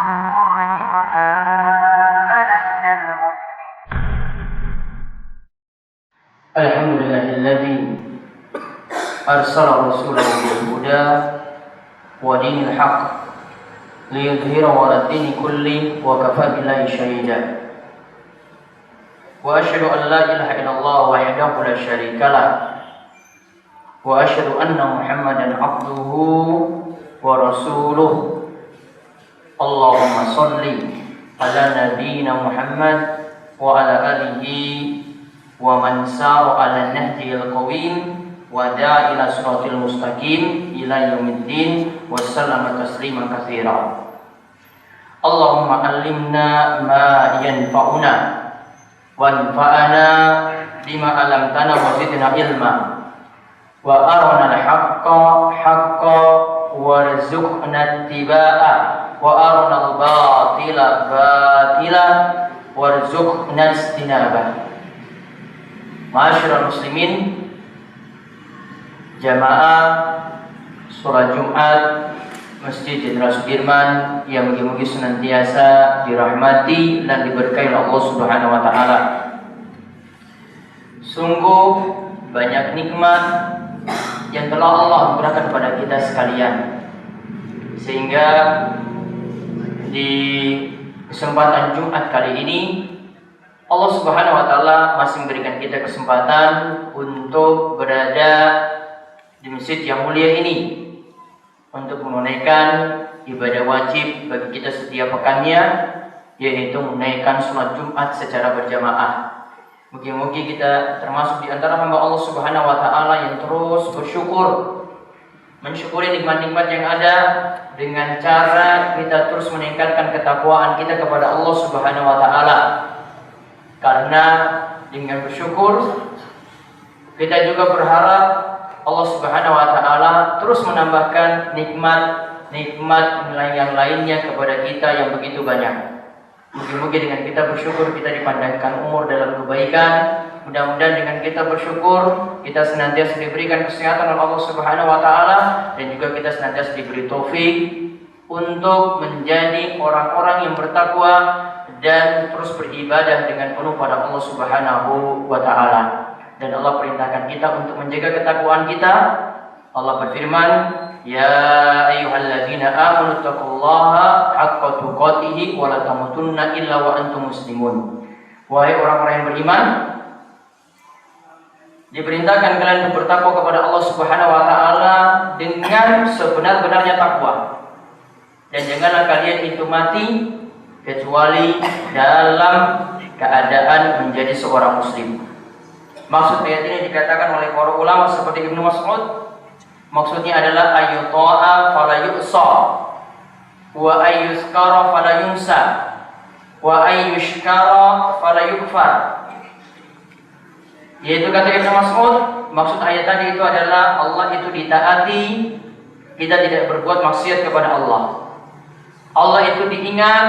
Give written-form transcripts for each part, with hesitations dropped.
Alhamdulillahilladzi arsala rasulahu bil huda wa dinil haqq liyudhhirahu 'ala ad-dini kulli wa kafa billahi shahida. Wa asyhadu an la ilaha illallah wahdahu la syarika lah wa asyhadu anna Muhammadan 'abduhu wa rasuluh. Allahumma shalli ala nabiyyina Muhammad wa ala alihi wa man sara ala nahjil qawim wa da'a ila siratil mustaqim ila yaumiddin wa sallama tasliman katsira. Allahumma allimna ma yanfa'una wanfa'ana bima 'allamtana wa zidna ilma wa arina al-haqqa haqqan warzuqna ittiba'a wa arina al-batila batilan warzuqna ijtinabah. Ma'asyiral muslimin, jamaah sholat Jumat Masjid Jenderal Sudirman yang mugi-mugi senantiasa dirahmati dan diberkahi Allah Subhanahu wa taala. Sungguh banyak nikmat yang telah Allah berikan kepada kita sekalian, sehingga di kesempatan Jumat kali ini Allah Subhanahu wa taala masih memberikan kita kesempatan untuk berada di masjid yang mulia ini untuk menunaikan ibadah wajib bagi kita setiap pekannya, yaitu menunaikan sholat Jumat secara berjamaah. Mugi-mugi kita termasuk di antara hamba Allah Subhanahu wa taala yang terus mensyukuri nikmat-nikmat yang ada dengan cara kita terus meningkatkan ketakwaan kita kepada Allah Subhanahu wa taala. Karena dengan bersyukur kita juga berharap Allah Subhanahu wa taala terus menambahkan nikmat yang lainnya kepada kita yang begitu banyak. Mungkin dengan kita bersyukur kita dipandangkan umur dalam kebaikan. Mudah-mudahan dengan kita bersyukur kita senantiasa diberikan kesehatan oleh Allah Subhanahu wa taala dan juga kita senantiasa diberi taufik untuk menjadi orang-orang yang bertakwa dan terus beribadah dengan penuh pada Allah Subhanahu wa taala. Dan Allah perintahkan kita untuk menjaga ketakwaan kita. Allah berfirman, "Ya ayyuhalladzina amanu taqullaha haqqa tuqatih wa la tamutunna illa wa antum muslimun." Wahai orang-orang yang beriman, diperintahkan kalian untuk bertakwa kepada Allah Subhanahu wa taala dengan sebenar-benarnya takwa. Dan janganlah kalian itu mati kecuali dalam keadaan menjadi seorang muslim. Maksud ayat ini dikatakan oleh para ulama seperti Ibnu Mas'ud, maksudnya adalah ayyuta'a fala yu'sa wa ayyuzkara fala yunsa wa ayyushkara fala yukfar. Yaitu kata Ibnu Mas'ud, maksud ayat tadi itu adalah Allah itu ditaati, kita tidak berbuat maksiat kepada Allah. Allah itu diingat,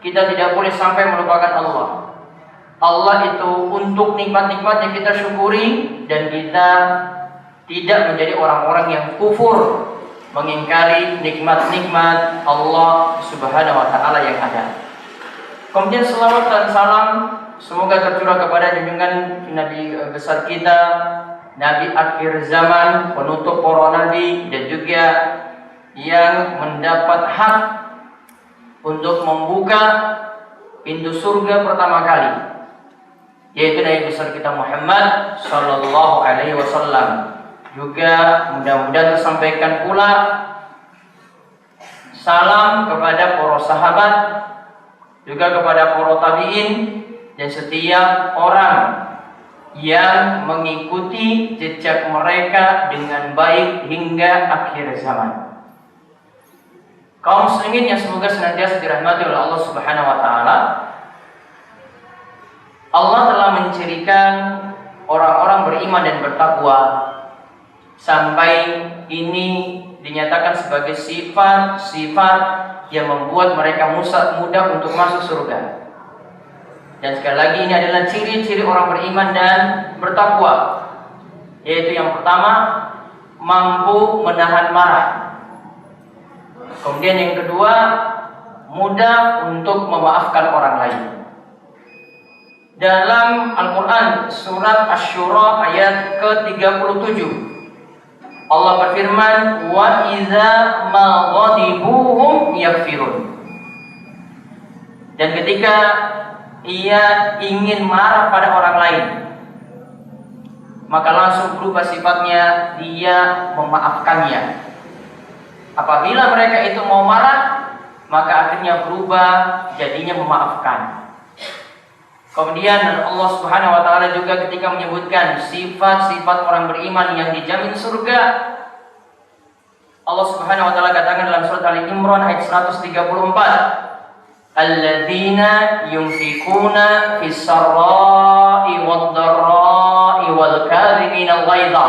kita tidak boleh sampai melupakan Allah. Allah itu untuk nikmat-nikmat yang kita syukuri dan kita tidak menjadi orang-orang yang kufur mengingkari nikmat-nikmat Allah Subhanahu wa taala yang ada. Kemudian selawat dan salam semoga tercurah kepada junjungan Nabi besar kita, Nabi akhir zaman, penutup para nabi dan juga yang mendapat hak untuk membuka pintu surga pertama kali, yaitu Nabi besar kita Muhammad sallallahu alaihi wasallam. Juga mudah-mudahan tersampaikan pula salam kepada para sahabat, juga kepada para tabi'in dan setiap orang yang mengikuti jejak mereka dengan baik hingga akhir zaman. Kaum muslimin yang semoga senantiasa dirahmati oleh Allah Subhanahu wa taala, Allah telah mencirikan orang-orang beriman dan bertakwa sampai ini dinyatakan sebagai sifat-sifat yang membuat mereka mudah untuk masuk surga. Dan sekali lagi ini adalah ciri-ciri orang beriman dan bertakwa, yaitu yang pertama mampu menahan marah. Kemudian yang kedua mudah untuk memaafkan orang lain. Dalam Al-Quran surat Asy-Syura ayat ke-37, Allah berfirman, wa idza ma ghadibuhum yaghfirun. Dan ketika ia ingin marah pada orang lain, maka langsung berubah sifatnya, dia memaafkannya. Apabila mereka itu mau marah, maka akhirnya berubah jadinya memaafkan. Kemudian Allah Subhanahu wa taala juga ketika menyebutkan sifat-sifat orang beriman yang dijamin surga, Allah Subhanahu wa taala katakan dalam surat Ali Imran ayat 134, alladzina yunfikuna fis sarra'i wad dharra'i wal kadhimina al-ghaidha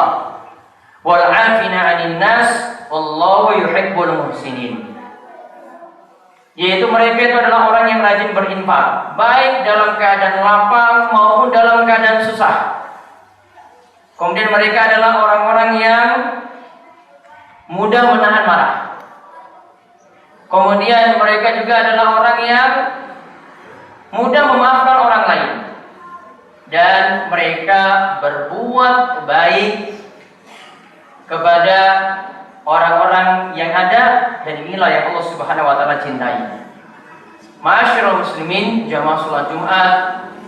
wal 'afina 'anil nas wallahu yuhibbul muhsinin. Yaitu mereka itu adalah orang yang rajin berinfak, baik dalam keadaan lapang maupun dalam keadaan susah. Kemudian mereka adalah orang-orang yang mudah menahan marah. Kemudian mereka juga adalah orang yang mudah memaafkan orang lain. Dan mereka berbuat baik kepada orang-orang yang ada, dan inilah yang Allah Subhanahu wa taala cintai. Ma'asyiral muslimin, jamaah salat Jumat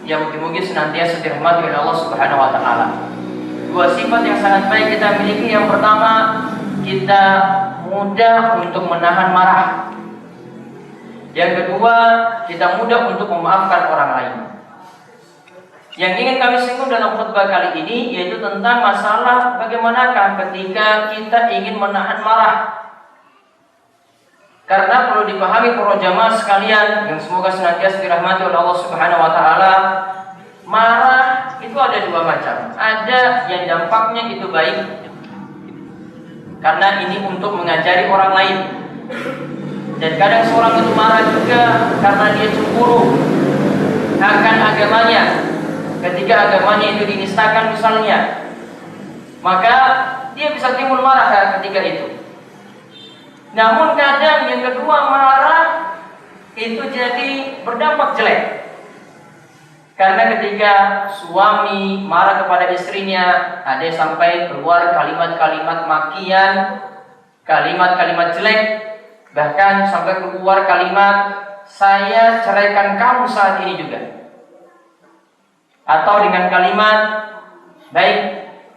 yang mungkin senantiasa dirahmati oleh Allah Subhanahu wa taala. Dua sifat yang sangat baik kita miliki. Yang pertama, kita mudah untuk menahan marah. Yang kedua, kita mudah untuk memaafkan orang lain. Yang ingin kami singgung dalam khutbah kali ini yaitu tentang masalah bagaimanakah ketika kita ingin menahan marah. Karena perlu dipahami para jamaah sekalian yang semoga senantiasa dirahmati oleh Allah Subhanahu wa taala, marah itu ada dua macam. Ada yang dampaknya itu baik, karena ini untuk mengajari orang lain. Dan kadang seorang itu marah juga karena dia cemburu akan agamanya. Ketika agamanya itu dinistakan misalnya, maka dia bisa timbul marah ketika itu. Namun kadang yang kedua, marah itu jadi berdampak jelek. Karena ketika suami marah kepada istrinya, ada sampai keluar kalimat-kalimat makian, kalimat-kalimat jelek, bahkan sampai keluar kalimat, saya ceraikan kamu saat ini juga. Atau dengan kalimat, baik,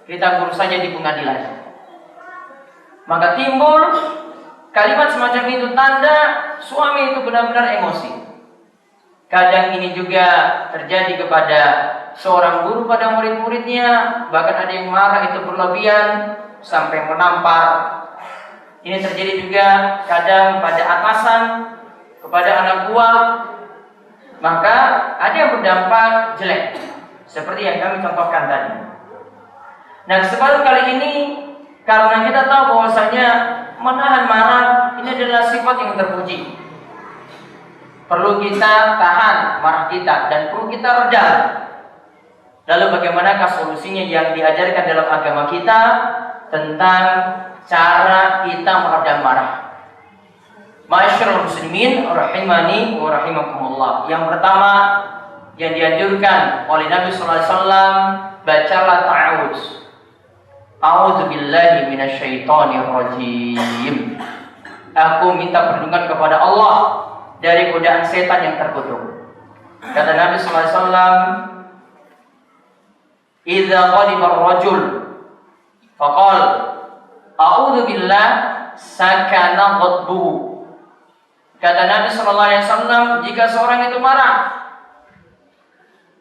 kita urus saja di pengadilan. Maka timbul kalimat semacam itu, tanda suami itu benar-benar emosi. Kadang ini juga terjadi kepada seorang guru pada murid-muridnya, bahkan ada yang marah itu berlebihan sampai menampar. Ini terjadi juga kadang pada atasan kepada anak buah. Maka ada yang berdampak jelek, seperti yang kami contohkan tadi. Nah, kesempatan kali ini karena kita tahu bahwasanya menahan marah ini adalah sifat yang terpuji. Perlu kita tahan marah kita dan perlu kita redam. Lalu bagaimanakah solusinya yang diajarkan dalam agama kita tentang cara kita meredam marah? Ma'asyiral muslimin rahimani wa rahimakumullah. Yang pertama yang dianjurkan oleh Nabi sallallahu alaihi wasallam, bacalah ta'awudz. A'udzu billahi minasyaitonir rajim. Aku minta perlindungan kepada Allah dari godaan setan yang terkutuk. Kata Nabi sallallahu alaihi wasallam, "Idza ghadiba ar-rajul faqala a'udzu billah sakana ghadbuhu." Kata Nabi sallallahu alaihi wasallam, jika seorang itu marah,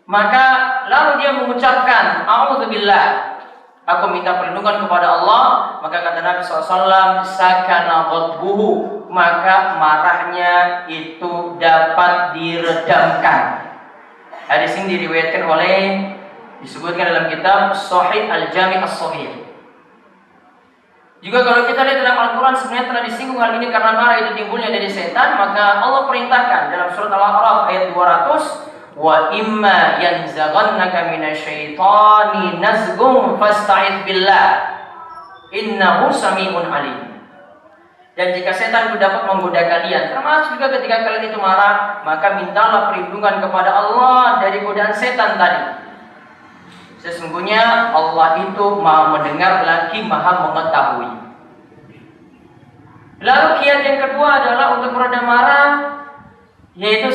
maka lalu dia mengucapkan a'udzubillah, aku minta perlindungan kepada Allah, maka kata Nabi SAW, sakana ghadbuhu, maka marahnya itu dapat diredamkan. Hadis ini diriwayatkan oleh, disebutkan dalam kitab Sahih Al-Jami' As-Sahih. Juga kalau kita lihat dalam Al-Quran sebenarnya telah disinggung hal ini karena marah itu timbulnya dari setan, maka Allah perintahkan dalam surat Al-A'raf ayat 200, wa imma yanzaghannaka minasyaitani nazghun fasta'idz billah innahu sami'un alim. Dan jika setan itu dapat menggoda kalian, termasuk juga ketika kalian itu marah, maka mintalah perlindungan kepada Allah dari godaan setan tadi. Sesungguhnya Allah itu Maha mendengar lagi Maha mengetahui. Lalu kiat yang kedua adalah untuk meredam marah, yaitu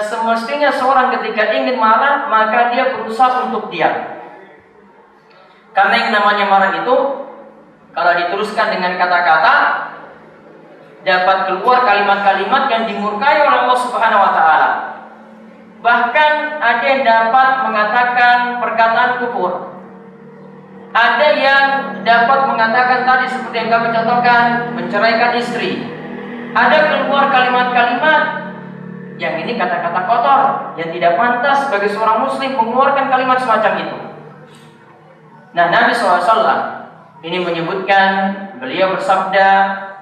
semestinya seorang ketika ingin marah, maka dia berusaha untuk diam. Karena yang namanya marah itu, kalau diteruskan dengan kata-kata, dapat keluar kalimat-kalimat yang dimurkai oleh Allah Subhanahu wa Ta'ala. Bahkan ada yang dapat mengatakan perkataan kufur. Ada yang dapat mengatakan tadi seperti yang kami contohkan, menceraikan istri. Ada keluar kalimat-kalimat yang ini kata-kata kotor, yang tidak pantas bagi seorang muslim mengeluarkan kalimat semacam itu. Nah, Nabi SAW ini menyebutkan, beliau bersabda,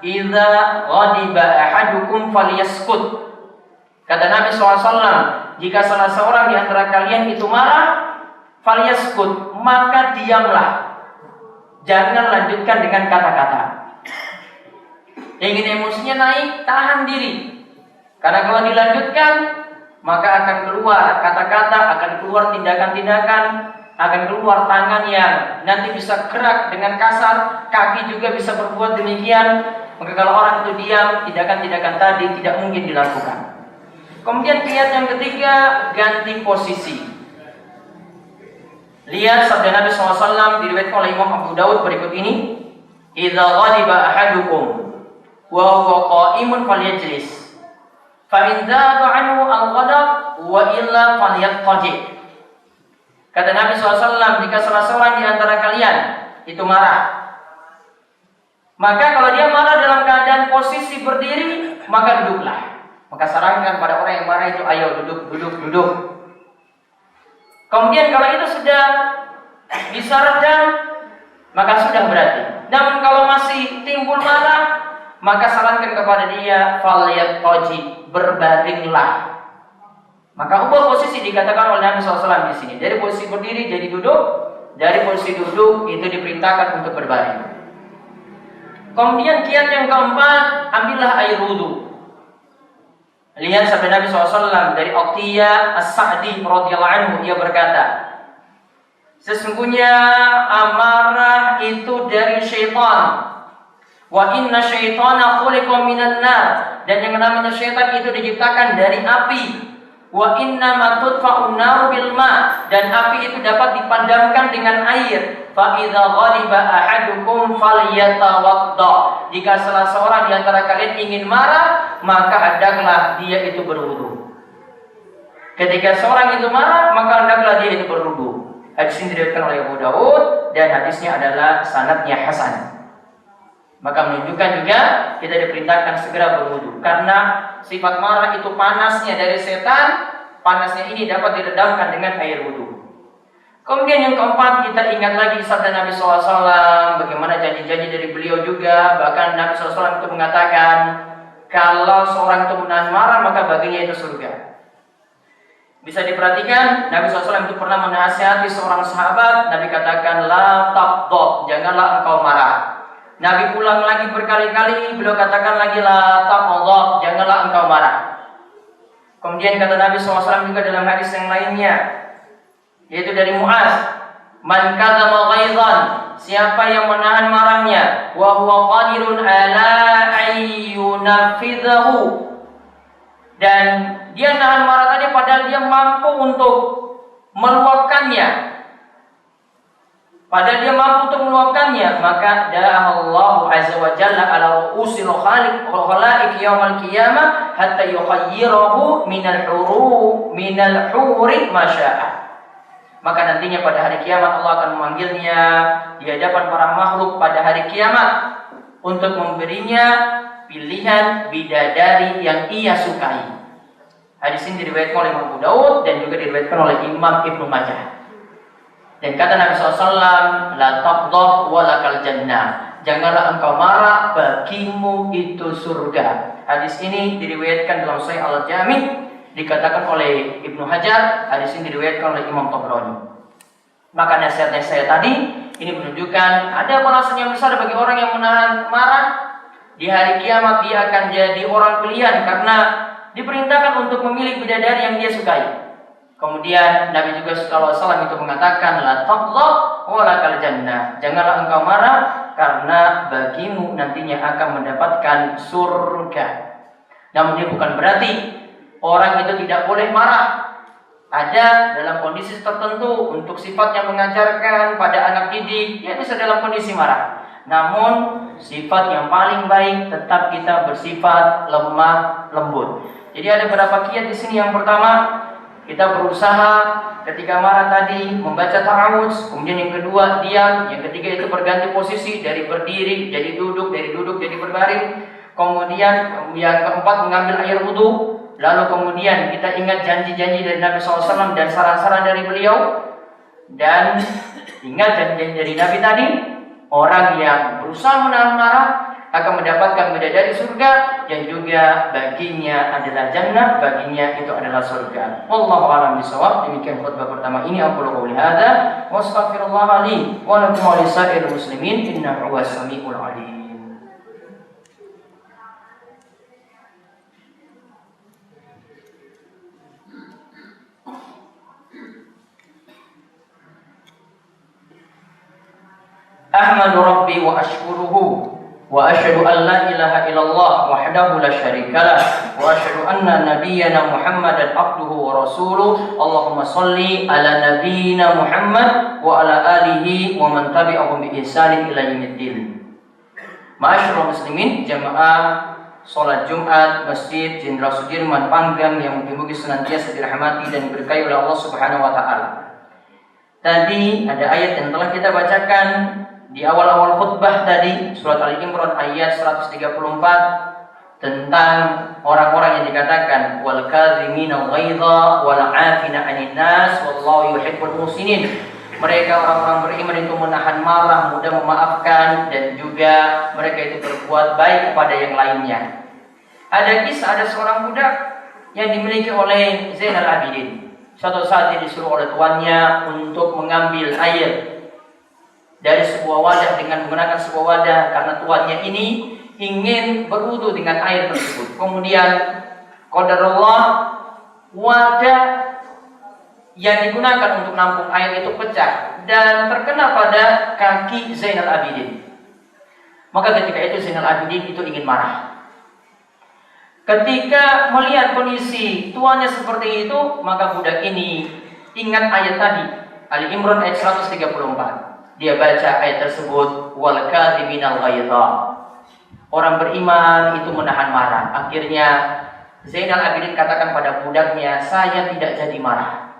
"Idza ghadiba ahadukum falyaskut." Kata Nabi SAW, jika salah seorang di antara kalian itu marah, falyaskut, maka diamlah. Jangan lanjutkan dengan kata-kata. Ingin emosinya naik, tahan diri. Karena kalau dilanjutkan, maka akan keluar kata-kata, akan keluar tindakan-tindakan, akan keluar tangan yang nanti bisa gerak dengan kasar, kaki juga bisa berbuat demikian. Maka kalau orang itu diam, tindakan-tindakan tadi tidak mungkin dilakukan. Kemudian kiat yang ketiga, ganti posisi. Lihat sabda Nabi SAW diriwayatkan oleh Imam Abu Daud berikut ini. "Idza ghadiba ahadukum wa huwa qa'imun falyajlis. Fa in dhaba anhu al-ghadab wa illa falyattaji." Kata Nabi SAW, jika salah seorang di antara kalian itu marah, maka kalau dia marah dalam keadaan posisi berdiri, maka duduklah. Maka sarankan pada orang yang marah itu, ayo duduk. Kemudian kalau itu sudah bisa redam, maka sudah berarti. Namun kalau masih timbul marah, maka sarankan kepada dia, falyattaji, berbaringlah. Maka ubah posisi dikatakan oleh Nabi SAW di sini. Dari posisi berdiri jadi duduk, dari posisi duduk itu diperintahkan untuk berbaring. Kemudian kiat yang keempat, ambillah air wudu. Lihat sabda Nabi SAW dari Uqayyah As-Sa'di radhiyallahu anhu, dia berkata, sesungguhnya amarah itu dari syaitan. Wa inna syaitana khuliqa minan nar, dan yang namanya syaitan itu diciptakan dari api. Wa inna ma tudfa'un naru bil ma, dan api itu dapat dipadamkan dengan air. Fa idza ghaliba ahadukum falyatawadda, jika salah seorang di antara kalian ingin marah, maka hendaklah dia itu berwudu. Ketika seorang itu marah, maka hendaklah dia itu berwudu. Hadis ini diriwayatkan oleh Abu Daud dan hadisnya adalah sanadnya hasan. Maka menunjukkan juga kita diperintahkan segera berwudu, karena sifat marah itu panasnya dari setan. Panasnya ini dapat diredamkan dengan air wudu. Kemudian yang keempat, kita ingat lagi sabda Nabi SAW, bagaimana janji-janji dari beliau juga. Bahkan Nabi SAW itu mengatakan, kalau seorang itu menahan marah, maka baginya itu surga. Bisa diperhatikan, Nabi SAW itu pernah menasihati seorang sahabat. Nabi katakan, la taqdab, janganlah engkau marah. Nabi pulang lagi berkali-kali, beliau katakan lagi, la taqdab, janganlah engkau marah. Kemudian kata Nabi SAW juga dalam hadis yang lainnya, yaitu dari Mu'az, man kadzama ghaizan, siapa yang menahan marahnya, wa huwa qadirun ala ayyunafidhahu, dan dia nahan marah tadi padahal dia mampu untuk meluapkannya, maka da'allahu azza wa jalla ala ru'usil khalaik yaumal qiyamah hatta yukhayyirahu minal huri masya'a. Maka nantinya pada hari kiamat Allah akan memanggilnya di hadapan para makhluk pada hari kiamat untuk memberinya pilihan bidadari yang ia sukai. Hadis ini diriwayatkan oleh Abu Daud dan juga diriwayatkan oleh Imam Ibnu Majah. Dan kata Nabi SAW, la taqdab wa lakal jannah, janganlah engkau marah, bagimu itu surga. Hadis ini diriwayatkan dalam Sahih Al-Jami', dikatakan oleh Ibnu Hajar. Hadis ini diriwayatkan oleh Imam Tabrani. Maka nasihat saya tadi ini menunjukkan ada balasan yang besar bagi orang yang menahan marah, Di hari kiamat dia akan jadi orang pilihan karena diperintahkan untuk memilih bidadari yang dia sukai. Kemudian Nabi juga SAW itu mengatakan, la taghdab wa lakal jannah. Janganlah engkau marah karena bagimu nantinya akan mendapatkan surga. Namun ini bukan berarti orang itu tidak boleh marah. Ada dalam kondisi tertentu untuk sifat yang mengajarkan pada anak didik, dia bisa dalam kondisi marah. Namun sifat yang paling baik tetap kita bersifat lemah lembut. Jadi ada beberapa kiat di sini. Yang pertama, kita berusaha ketika marah tadi membaca ta'awudz. Kemudian yang kedua diam. Yang ketiga itu berganti posisi dari berdiri jadi duduk, dari duduk jadi berbaring. Kemudian yang keempat mengambil air wudhu. Lalu kemudian kita ingat janji-janji dari Nabi SAW dan saran-saran dari beliau. Dan ingat janji-janji dari Nabi tadi. Orang yang berusaha menahan marah akan mendapatkan bidadari surga, yang juga baginya adalah jannah, baginya itu adalah surga. Wallahu a'lam bishawab. Demikian khutbah pertama ini. Aku qouli hadza wa astaghfirullah li wa lakum wa lisa'iril muslimin innahu huwas samiul alim. Ahmadu Rabbi wa ashkuruhu wa asyhadu an la ilaha illallah wahdahu la syarikalah wa asyhadu anna nabiyyana Muhammadan abduhu wa rasuluh. Allahumma shalli ala nabiyyina Muhammad wa ala alihi wa man tabi'ahum bi ihsanin ila yaumiddin. Ma'asyiral muslimin, jamaah salat Jumat Masjid Jenderal Sudirman Panggang yang mugi-mugi senantiasa dirahmati dan diberkahi oleh Allah Subhanahu wa taala. Tadi ada ayat yang telah kita bacakan di awal-awal khutbah tadi, surat Ali Imran ayat 134, tentang orang-orang yang dikatakan wal kadhimina ghaidha wal 'afina 'anil nas wallahu yuhibbul muhsinin. Mereka orang-orang beriman itu menahan marah, mudah memaafkan, dan juga mereka itu berbuat baik kepada yang lainnya. Ada kisah, ada seorang budak yang dimiliki oleh Zainal Abidin. Suatu saat dia disuruh oleh tuannya untuk mengambil air dari sebuah wadah dengan menggunakan sebuah wadah, karena tuannya ini ingin berwudu dengan air tersebut. Kemudian qadarullah, wadah yang digunakan untuk menampung air itu pecah dan terkena pada kaki Zainal Abidin. Maka ketika itu Zainal Abidin itu ingin marah. Ketika melihat kondisi tuannya seperti itu, maka budak ini ingat ayat tadi, Ali Imran ayat 134. Dia baca ayat tersebut, wal kadhiminal ghaidha. Orang beriman itu menahan marah. Akhirnya Zainal Abidin katakan pada budaknya, saya tidak jadi marah.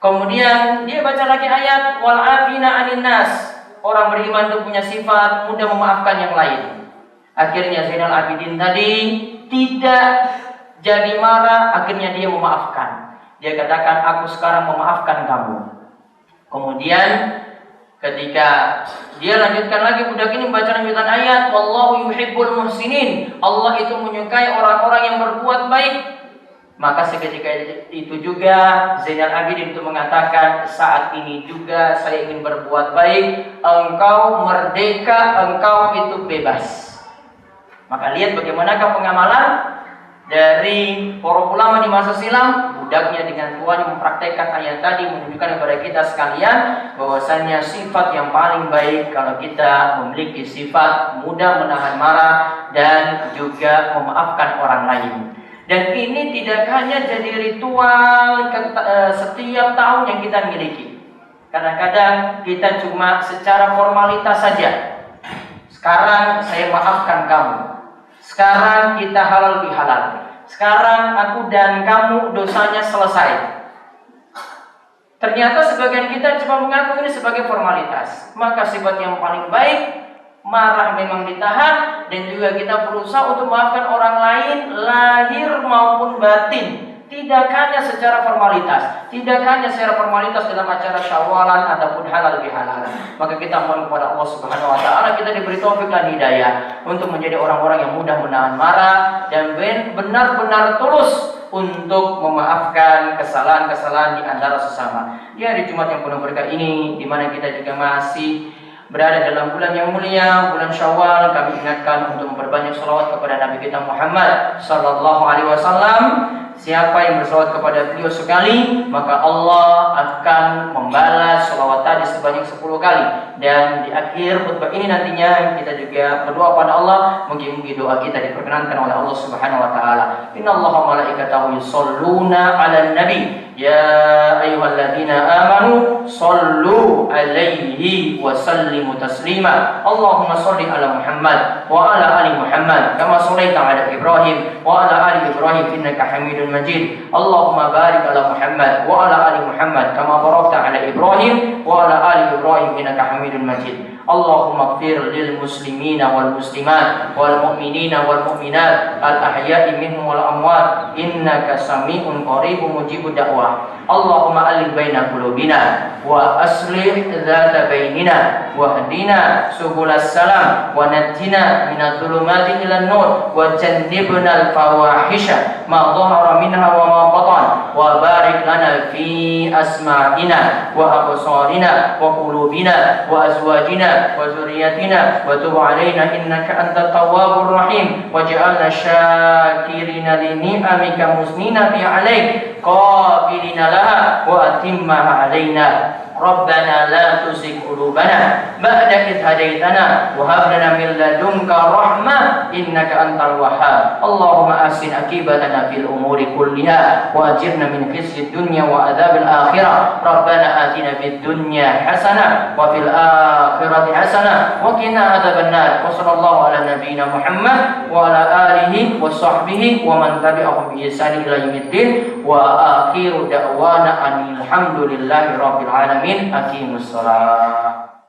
Kemudian dia baca lagi ayat wal 'afina 'anil nas. Orang beriman itu punya sifat mudah memaafkan yang lain. Akhirnya Zainal Abidin tadi tidak jadi marah, akhirnya dia memaafkan. Dia katakan, aku sekarang memaafkan kamu. Kemudian ketika dia lanjutkan lagi, budak ini membaca lanjutan ayat, wallahu yuhibbul muhsinin. Allah itu menyukai orang-orang yang berbuat baik. Maka seketika itu juga Zainal Abidin itu mengatakan, saat ini juga saya ingin berbuat baik. Engkau merdeka, engkau itu bebas. Maka lihat bagaimanakah pengamalan dari para ulama di masa silam. Budaknya dengan tuannya mempraktekkan ayat tadi, menunjukkan kepada kita sekalian bahwasanya sifat yang paling baik kalau kita memiliki sifat mudah menahan marah dan juga memaafkan orang lain. Dan ini tidak hanya jadi ritual setiap tahun yang kita miliki. Kadang-kadang kita cuma secara formalitas saja. Sekarang saya maafkan kamu. Sekarang kita halal bihalal. Sekarang aku dan kamu dosanya selesai. Ternyata sebagian kita cuma mengaku ini sebagai formalitas. Maka sifat yang paling baik, marah memang ditahan, dan juga kita berusaha untuk memaafkan orang lain lahir maupun batin. Tidak hanya secara formalitas, tidak hanya secara formalitas dalam acara syawalan ataupun halal bihalal. Maka kita mohon kepada Allah Subhanahu wa taala kita diberi taufik dan hidayah untuk menjadi orang-orang yang mudah menahan marah dan benar-benar tulus untuk memaafkan kesalahan-kesalahan di antara sesama. Di hari Jumat yang penuh berkah ini, di mana kita juga masih berada dalam bulan yang mulia, bulan Syawal, kami ingatkan untuk memperbanyak salawat kepada Nabi kita Muhammad sallallahu alaihi wasallam. Siapa yang bersalawat kepada beliau sekali, maka Allah akan membalas salawat tadi sebanyak 10 kali. Dan di akhir khutbah ini nantinya kita juga berdoa pada Allah, mungkin doa kita diperkenankan oleh Allah Subhanahu wa taala. Innallaha wa malaikatahu yusholluna 'alan nabi. Ya ayyuhalladzina amanu shallu 'alaihi wa sallimu taslima. Allahumma shalli 'ala Muhammad wa 'ala ali Muhammad kama shallaita 'ala Ibrahim wa 'ala ali Ibrahim innaka Hamidum Majid. Allahumma barik 'ala Muhammad wa 'ala ali Muhammad kama barakta 'ala Ibrahim wa 'ala ali Ibrahim innaka Hamidum Majid. Allahumma ighfir lil muslimina wal muslimat wal mu'minina wal mu'minat al ahya'i minhum wal amwat innaka sami'un qaribun mujibud da'wah. Allahumma alif baina qulubina wa aslih dzata bainina wahdina subulas salam wa najjina minadh dhulumati ilan nur wa jannibna al fawahisha ma dhahara minha wa ma batan wa barik lana fi asma'ina wa absarina wa qulubina wa azwajina wa zurriyyatina wa tub 'alaina innaka antat tawwabur rahim waj'alna syakirina li ni'amika musnina bi 'alaik qabilina laha wa atimmaha 'alaina. Rabbana la tuzigh qulubana ba'da idh hadaytana wa hab lana min ladunka rahmah innaka antal wahhab. Allahumma ahsin aqibatana fil umuri kulliha wa ajirna min khizyid dunya wa adzabil akhirah. Rabbana atina fid dunya hasanah wa fil akhirati hasanah wa qina adzabannar. Wa sallallahu ala nabiyyina Muhammad wa ala alihi wa sahbihi wa man tabi'ahum bi ihsan ila yaumiddin wa akhiru da'wana alhamdulillahi rabbil alamin. Aqimus shalah.